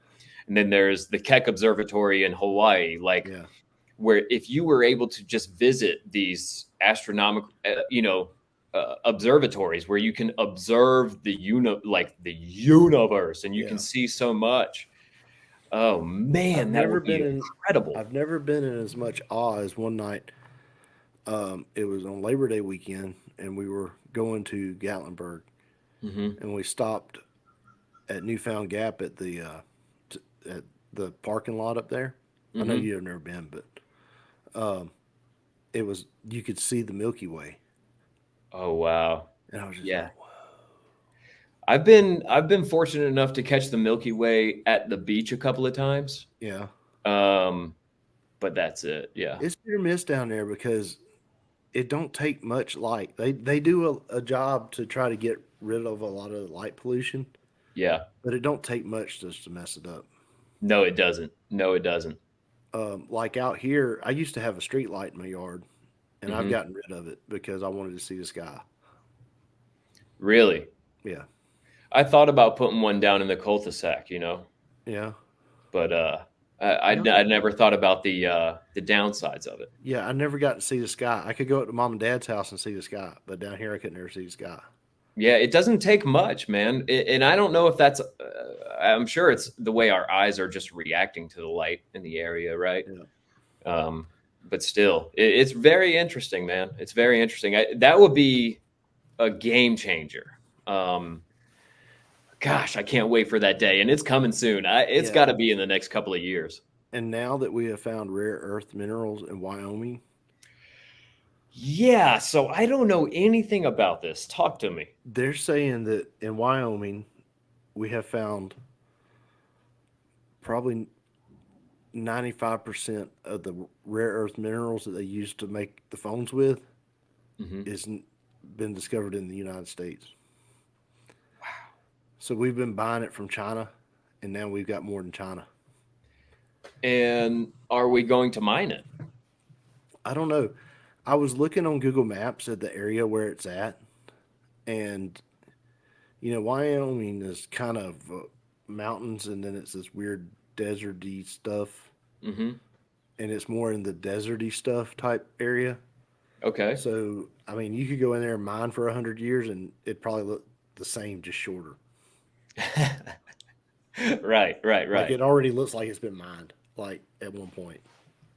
And then there's the Keck Observatory in Hawaii, like Yeah. where if you were able to just visit these astronomical, observatories where you can observe the universe and you Yeah. can see so much. Oh man, that would be incredible. I've never been in as much awe as one night. It was on Labor Day weekend, and we were going to Gatlinburg, Mhm. and we stopped at Newfound Gap at at the parking lot up there. I know Mhm. you've never been, but you could see the Milky Way, Oh wow. and I was just Yeah. like, whoa. I've been fortunate enough to catch the Milky Way at the beach a couple of times. Yeah, But that's it. Yeah. it's hit or miss down there because it don't take much light. They do a job to try to get rid of a lot of the light pollution, Yeah. but it don't take much just to mess it up. No, it doesn't. No, it doesn't. Like out here, I used to have a street light in my yard, and I've Mhm. gotten rid of it because I wanted to see the sky. Really? Yeah, I thought about putting one down in the cul-de-sac, yeah, but I never thought about the downsides of it. yeah. I never got to see the sky. I could go up to mom and dad's house and see the sky, but down here I could never see the sky. Yeah, it doesn't take much, man. And I don't know if that's. I'm sure it's the way our eyes are just reacting to the light in the area, right? Yeah. But still, it's very interesting, man. It's very interesting. That would be a game changer. Gosh, I can't wait for that day, and it's coming soon. It's Yeah. got to be in the next couple of years. And now that we have found rare earth minerals in Wyoming, Yeah, so I don't know anything about this. Talk to me. they're saying that in Wyoming we have found probably 95% of the rare earth minerals that they use to make the phones with Mhm. is been discovered in the United States. Wow. So we've been buying it from China, and now we've got more than China. And are we going to mine it? I don't know. I was looking on Google Maps at the area where it's at, and Wyoming is kind of mountains, and then it's this weird deserty stuff, Mm-hmm. and it's more in the deserty stuff type area. Okay. So, I mean, you could go in there and mine for 100 years, and it'd probably look the same, just shorter. Right, right, Like right. it already looks like it's been mined, like at one point,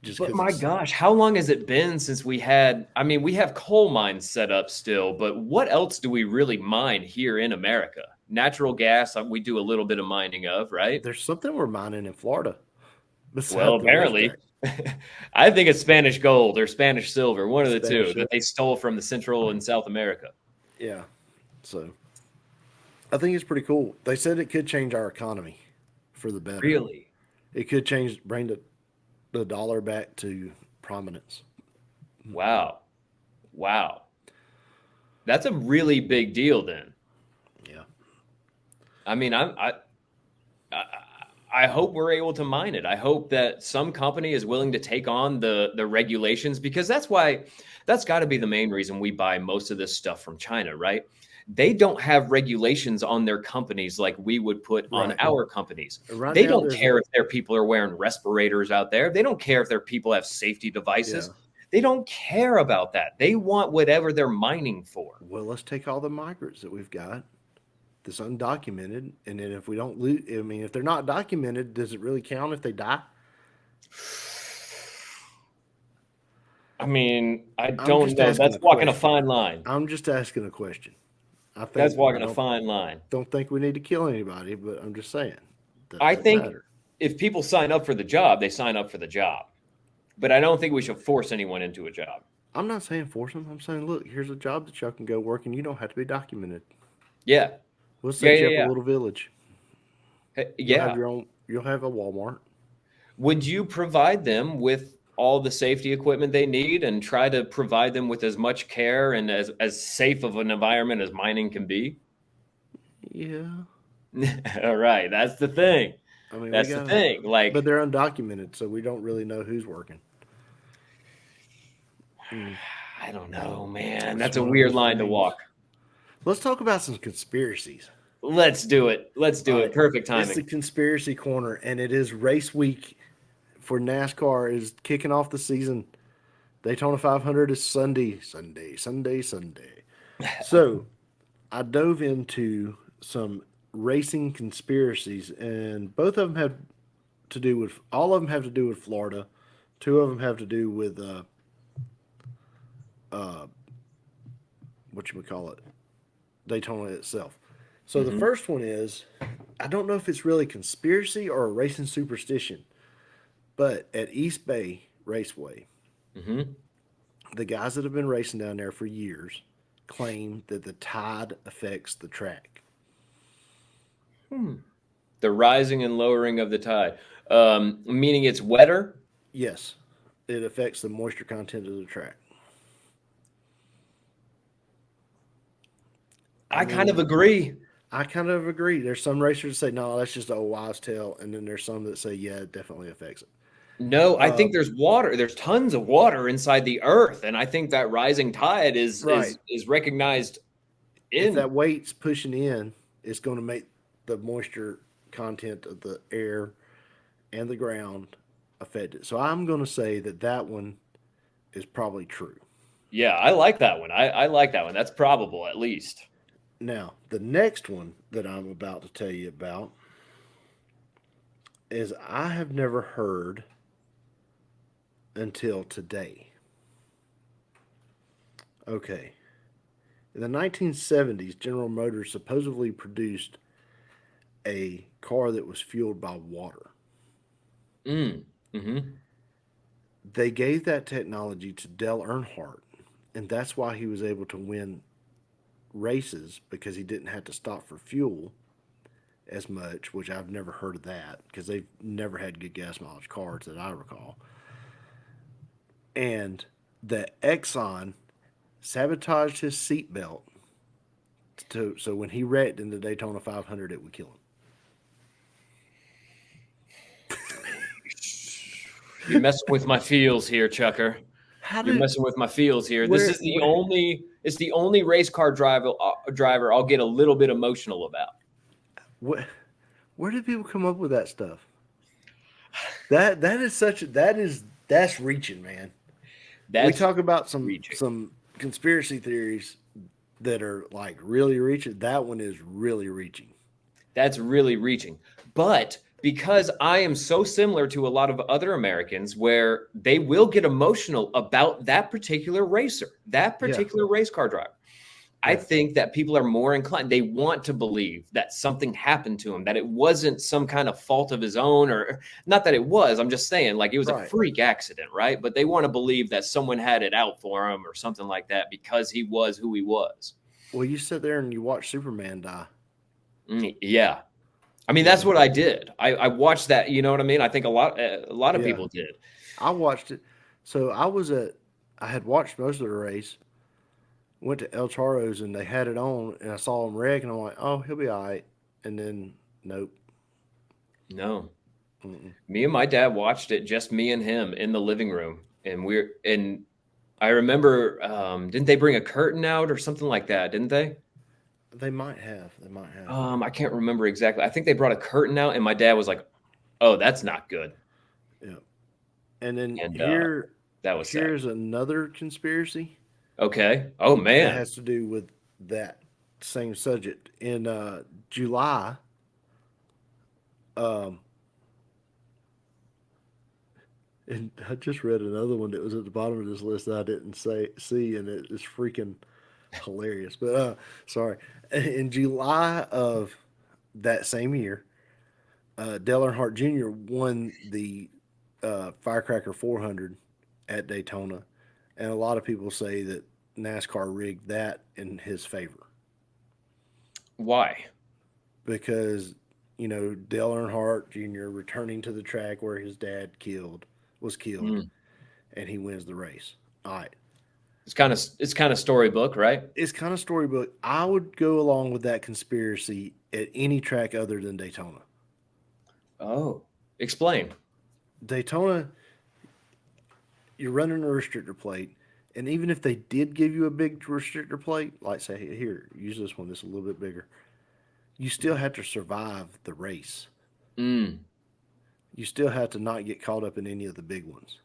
just But because my it's gosh, how long has it been since we had? I mean, we have coal mines set up still, but what else do we really mine here in America? Natural gas, we do a little bit of mining of, right? there's something we're mining in Florida Well, besides the apparently. Razorback. I think it's Spanish gold or Spanish silver, one of the two Spanish that ship. they stole from the Central and South America. Yeah. So I think it's pretty cool. They said it could change our economy for the better. Really? It could bring the dollar back to prominence. Wow. Wow. That's a really big deal then. Yeah. I mean, I I hope we're able to mine it. I hope that some company is willing to take on the regulations, because that's got to be the main reason we buy most of this stuff from China, right? They don't have regulations on their companies like we would put on Right. our companies. Right They now, don't there's care if their people are wearing respirators out there. They don't care if their people have safety devices. Yeah. They don't care about that. They want whatever they're mining for. Well, let's take all the migrants that we've got that's undocumented, and then if we don't lose, I mean, if they're not documented, does it really count if they die? I mean, I I'm don't just know. asking That's a walking a question. fine line. I'm just asking a question. I That's think walking a don't fine line. don't think we need to kill anybody, but I'm just saying that I doesn't think matter. if people sign up for the job, they sign up for the job. But I don't think we should force anyone into a job. I'm not saying force them. I'm saying, look, here's a job that y'all can go work, and you don't have to be documented. Yeah. We'll Yeah, set yeah, you up a yeah. little village. You'll have Yeah. your own. You'll have a Walmart. Would you provide them with all the safety equipment they need and try to provide them with as much care and as safe of an environment as mining can be? Yeah. All right. That's the thing. I mean, we That's the got, thing. but Like, they're undocumented, so we don't really know who's working. I don't know, man. It's That's a one of weird those line to things. walk. Let's talk about some conspiracies. Let's do it. Let's do All it. right. Perfect It's the timing. conspiracy corner, and it is race week for NASCAR. Is kicking off the season. Daytona 500 is Sunday. So I dove into some racing conspiracies, and both of them have to do with all of them have to do with Florida. Two of them have to do with what you call it, Daytona itself. So the first one is, I don't know if it's really conspiracy or a racing superstition, but at East Bay Raceway, Hmm. the guys that have been racing down there for years claim that the tide affects the track. The rising and lowering of the tide, meaning it's wetter. Yes, it affects the moisture content of the track. I kind of mean, agree. I kind of agree. There's some racers that say, no, that's just an old wives' tale. And then there's some that say, yeah, it definitely affects it. No, I think there's water. There's tons of water inside the earth, and I think that rising tide is Right. is recognized If in. that weight's pushing in, it's going to make the moisture content of the air and the ground affected. So I'm going to say that that one is probably true. Yeah, I like that one. I like that one. That's probable, at least. Now, the next one that I'm about to tell you about is I have never heard until today. Okay. In the 1970s, General Motors supposedly produced a car that was fueled by water. Mm-hmm. They gave that technology to Dale Earnhardt, and that's why he was able to win races, because he didn't have to stop for fuel as much, which I've never heard of that, because they've never had good gas mileage cars that I recall. And the Exxon sabotaged his seatbelt so when he wrecked in the Daytona 500, it would kill him. You're messing with my feels here, Chucker. How You're did messing with my feels here. where, This is it's the only race car driver I'll get a little bit emotional about. where did people come up with that stuff? That is that's reaching, man. We That's talk about reaching. some conspiracy theories that are like really reaching. That one is really reaching. That's really reaching. But because I am so similar to a lot of other Americans where they will get emotional about that particular racer, that Yeah. particular race car driver. I Yeah. think that people are more inclined. They want to believe that something happened to him, that it wasn't some kind of fault of his own, or not that it was. I'm just saying, like, it was a Right. freak accident, right? But they want to believe that someone had it out for him or something like that because he was who he was. Well, you sit there and you watch Superman die. Yeah. I mean, Yeah. that's what I did. I watched that. You know what I mean? I think a lot of Yeah. people did. I watched it. So I had watched most of the race, went to El Charo's and they had it on and I saw him wreck and I'm like, oh, he'll be all right. And then, nope. No. Mm-mm. Me and my dad watched it, just me and him in the living room. And I remember, didn't they bring a curtain out or something like that? Didn't they? They might have. They might have. I can't remember exactly. I think they brought a curtain out, and my dad was like, "Oh, that's not good." Yeah. And then And that was sad. here's another conspiracy Okay. Oh that man. has to do with that same subject. In July, um, and I just read another one that was at the bottom of this list that I didn't see, and it is freaking hilarious. But sorry, in July of that same year, Dale Earnhardt Jr. won the Firecracker 400 at Daytona, and a lot of people say that NASCAR rigged that in his favor Why? because Dale Earnhardt Jr. returning to the track where his dad was killed, Mm. and he wins the race. All right. It's kind of storybook, right? It's kind of storybook. I would go along with that conspiracy at any track other than Daytona. Oh, explain. Daytona, you're running a restrictor plate, and even if they did give you a big restrictor plate, like say, here, use this one, that's a little bit bigger, you still have to survive the race. Mm. You still have to not get caught up in any of the big ones.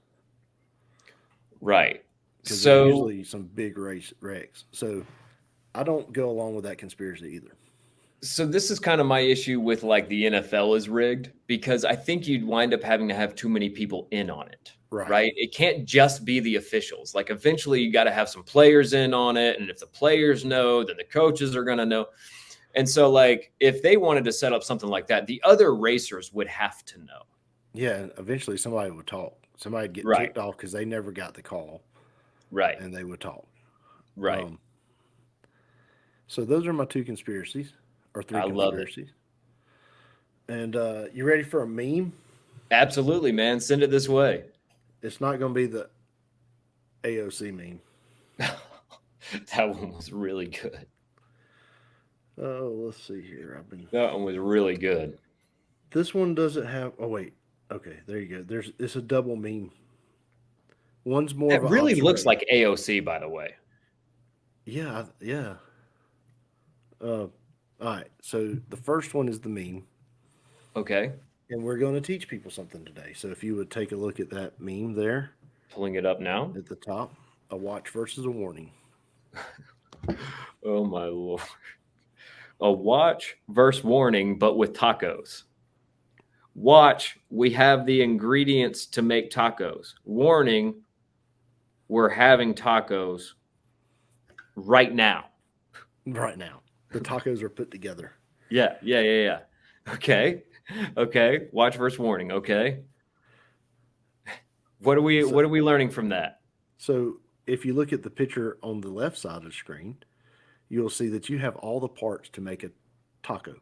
Right. Because there's So usually some big race wrecks. So I don't go along with that conspiracy either. so this is kind of my issue with like the NFL is rigged because I think you'd wind up having to have too many people in on it. Right. Right. It can't just be the officials. Like eventually you got to have some players in on it. And if the players know, then the coaches are going to know. And so like if they wanted to set up something like that, the other racers would have to know. Yeah, and eventually somebody would talk. Somebody would get Right. ticked off because they never got the call, Right. and they would talk. Right. So those are my two conspiracies, or three I love it. conspiracies. And you ready for a meme? Absolutely, man. Send it this way. It's not going to be the AOC meme. That one was really good. Oh, let's see here. That one was really good. This one doesn't have. Oh wait. Okay, there you go. It's a double meme. One's more That of an really looks observation. like AOC, by the way. Yeah, yeah. All right. So the first one is the meme, Okay. and we're going to teach people something today. So if you would take a look at that meme there Pulling it up now. at the top, a watch versus a warning. Oh my Lord. A watch versus warning, but with tacos. Watch, we have the ingredients to make tacos. Warning, we're having tacos right now. Right now, the tacos are put together. Yeah. Okay. Watch versus warning. Okay. What are we learning from that? So if you look at the picture on the left side of the screen, you'll see that you have all the parts to make a taco.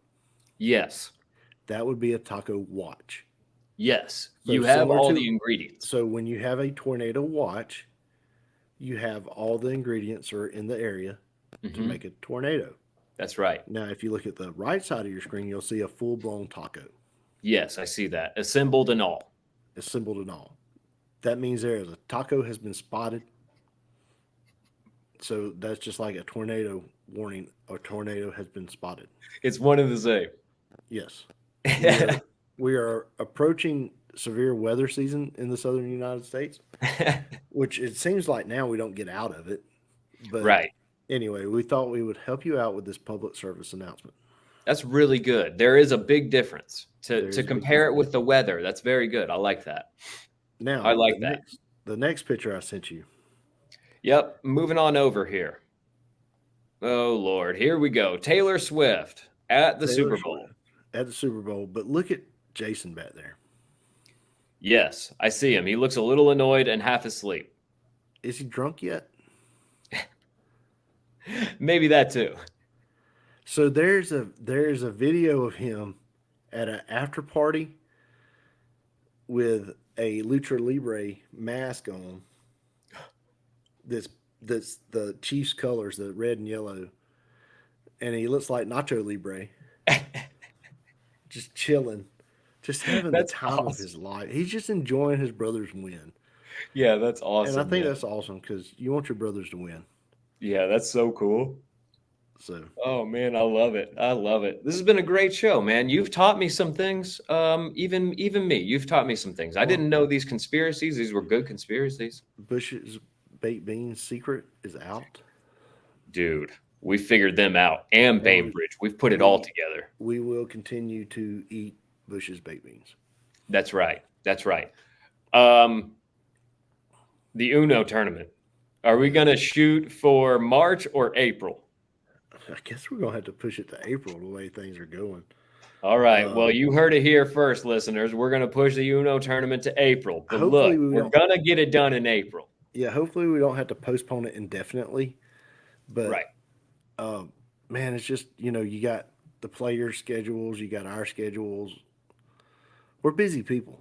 Yes. That would be a taco watch. Yes. So You have similar all to- the ingredients. So when you have a tornado watch, you have all the ingredients are in the area to Mhm. make a tornado. That's right. Now, if you look at the right side of your screen, you'll see a full-blown taco, Yes, I see that. Assembled and all. assembled and all. That means a taco has been spotted So that's just like a tornado warning. A tornado has been spotted. It's one and the same. Yes. We are approaching severe weather season in the southern United States, which it seems like now we don't get out of it. But Right. anyway, we thought we would help you out with this public service announcement. That's really good. There is a big difference There is a to big compare it difference. with the weather. That's very good. I like that. Now, I like that. The next picture I sent you. Yep. Moving on over here. Oh, Lord. Here we go. Taylor Swift at the Super Bowl. Swift at the Super Bowl. But look at Jason back there. Yes, I see him. He looks a little annoyed and half asleep. Is he drunk yet? Maybe that too. So there's a video of him at an after party with a Lucha Libre mask on. That's the Chiefs colors, the red and yellow, and he looks like Nacho Libre, just chilling, just having That's the time of his life. He's just enjoying his brother's win. Yeah, that's awesome. And I think man. that's awesome because you want your brothers to win. Yeah, that's so cool. So, Oh man, I love it. I love it. This has been a great show, man. You've taught me some things. Even me, you've taught me some things. I didn't know these conspiracies. These were good conspiracies. Bush's baked beans secret is out. Dude, we figured them out. And Bainbridge. We've put it all together. We will continue to eat Bush's baked beans. That's right. That's right. The Uno tournament. Are we going to shoot for March or April? I guess we're gonna have to push it to April the way things are going. All right. Well, you heard it here first, listeners. We're going to push the Uno tournament to April. But look, we're going to get it done in April. Yeah, hopefully we don't have to postpone it indefinitely. But right. Man, it's just, you got the player schedules, you got our schedules. We're busy people.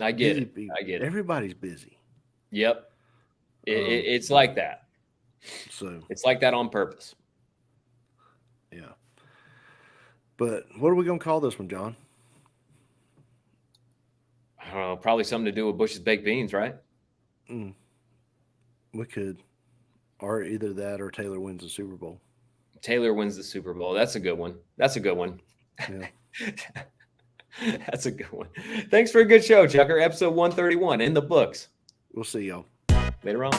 I get it. I get it. Everybody's busy. Yep. It's like that. So it's like that on purpose. Yeah. But what are we going to call this one, John? I don't know. Probably something to do with Bush's baked beans, right? We could. Or either that or Taylor wins the Super Bowl. Taylor wins the Super Bowl. That's a good one. That's a good one. Yeah. That's a good one. Thanks for a good show, Chucker. Episode 131 in the books. We'll see y'all later on.